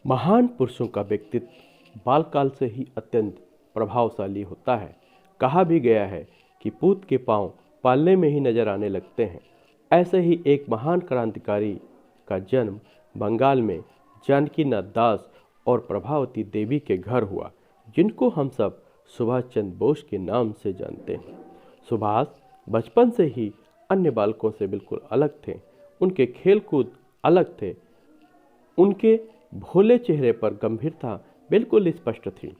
महान पुरुषों का व्यक्तित्व बालकाल से ही अत्यंत प्रभावशाली होता है। कहा भी गया है कि पूत के पांव पालने में ही नजर आने लगते हैं। ऐसे ही एक महान क्रांतिकारी का जन्म बंगाल में जानकीनाथ दास और प्रभावती देवी के घर हुआ, जिनको हम सब सुभाष चंद्र बोस के नाम से जानते हैं। सुभाष बचपन से ही अन्य बालकों से बिल्कुल अलग थे। उनके खेलकूद अलग थे। उनके भोले चेहरे पर गंभीरता बिल्कुल स्पष्ट थी।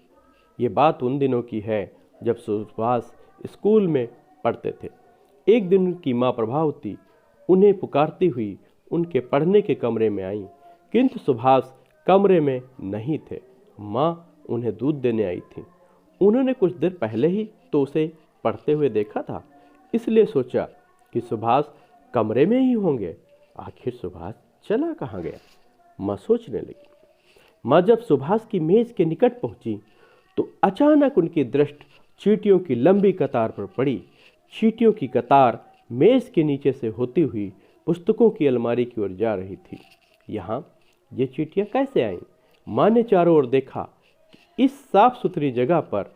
ये बात उन दिनों की है जब सुभाष स्कूल में पढ़ते थे। एक दिन उनकी माँ प्रभावती उन्हें पुकारती हुई उनके पढ़ने के कमरे में आई, किंतु सुभाष कमरे में नहीं थे। माँ उन्हें दूध देने आई थी। उन्होंने कुछ देर पहले ही तो उसे पढ़ते हुए देखा था, इसलिए सोचा कि सुभाष कमरे में ही होंगे। आखिर सुभाष चला कहाँ गया, माँ सोचने लगी। माँ जब सुभाष की मेज के निकट पहुंची तो अचानक उनकी दृष्टि चींटियों की लंबी कतार पर पड़ी। चींटियों की कतार मेज के नीचे से होती हुई पुस्तकों की अलमारी की ओर जा रही थी। यहाँ ये चींटियाँ कैसे आईं? माँ ने चारों ओर देखा कि इस साफ सुथरी जगह पर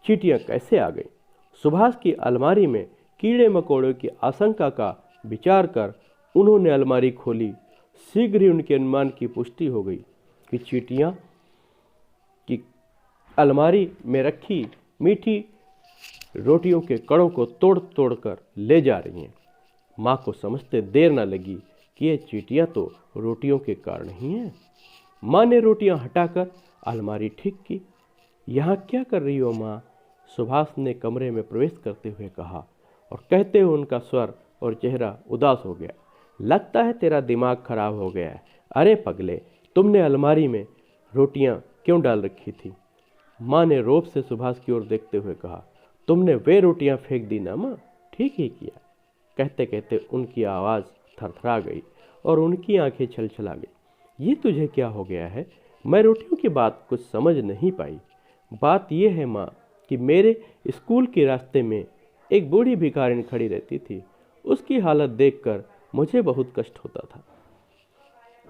चींटियाँ कैसे आ गईं। सुभाष की अलमारी में कीड़े मकोड़ों की आशंका का विचार कर उन्होंने अलमारी खोली। शीघ्र ही उनके अनुमान की पुष्टि हो गई कि चींटियाँ की अलमारी में रखी मीठी रोटियों के कणों को तोड़ तोड़ कर ले जा रही हैं। माँ को समझते देर न लगी कि ये चींटियाँ तो रोटियों के कारण ही हैं। माँ ने रोटियाँ हटाकर अलमारी ठीक की। यहाँ क्या कर रही हो माँ? सुभाष ने कमरे में प्रवेश करते हुए कहा, और कहते हुए उनका स्वर और चेहरा उदास हो गया। लगता है तेरा दिमाग खराब हो गया है। अरे पगले, तुमने अलमारी में रोटियां क्यों डाल रखी थी? माँ ने रोब से सुभाष की ओर देखते हुए कहा, तुमने वे रोटियां फेंक दी ना माँ? ठीक ही किया। कहते कहते उनकी आवाज़ थरथरा गई और उनकी आंखें छलछला गई। ये तुझे क्या हो गया है? मैं रोटियों की बात कुछ समझ नहीं पाई। बात यह है माँ कि मेरे स्कूल के रास्ते में एक बूढ़ी भिखारिन खड़ी रहती थी। उसकी हालत देखकर मुझे बहुत कष्ट होता था।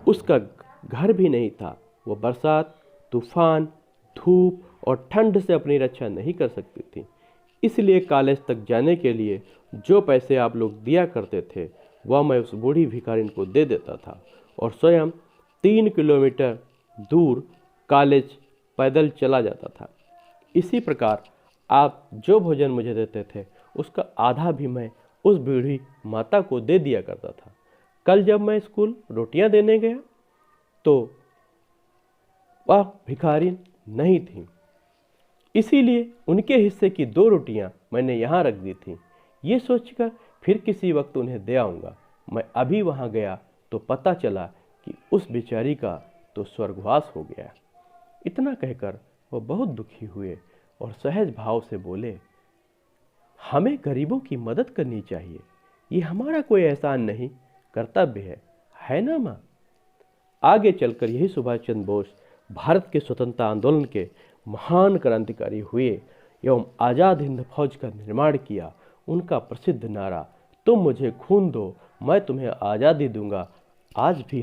उसका घर भी नहीं था। वो बरसात, तूफान, धूप और ठंड से अपनी रक्षा नहीं कर सकती थी। इसलिए कॉलेज तक जाने के लिए जो पैसे आप लोग दिया करते थे वह मैं उस बूढ़ी भिखारिन को दे देता था और स्वयं 3 किलोमीटर दूर कॉलेज पैदल चला जाता था। इसी प्रकार आप जो भोजन मुझे देते थे उसका आधा भी मैं उस बूढ़ी माता को दे दिया करता था। कल जब मैं स्कूल रोटियां देने गया तो वह भिखारिन नहीं थी, इसीलिए उनके हिस्से की 2 रोटियां मैंने यहाँ रख दी थी। ये सोचकर फिर किसी वक्त उन्हें दे आऊँगा। मैं अभी वहाँ गया तो पता चला कि उस बेचारी का तो स्वर्गवास हो गया। इतना कहकर वह बहुत दुखी हुए और सहज भाव से बोले, हमें गरीबों की मदद करनी चाहिए। ये हमारा कोई एहसान नहीं, कर्तव्य है ना माँ? आगे चलकर यही सुभाष चंद्र बोस भारत के स्वतंत्रता आंदोलन के महान क्रांतिकारी हुए एवं आज़ाद हिंद फौज का निर्माण किया। उनका प्रसिद्ध नारा, तुम मुझे खून दो मैं तुम्हें आज़ादी दूंगा, आज भी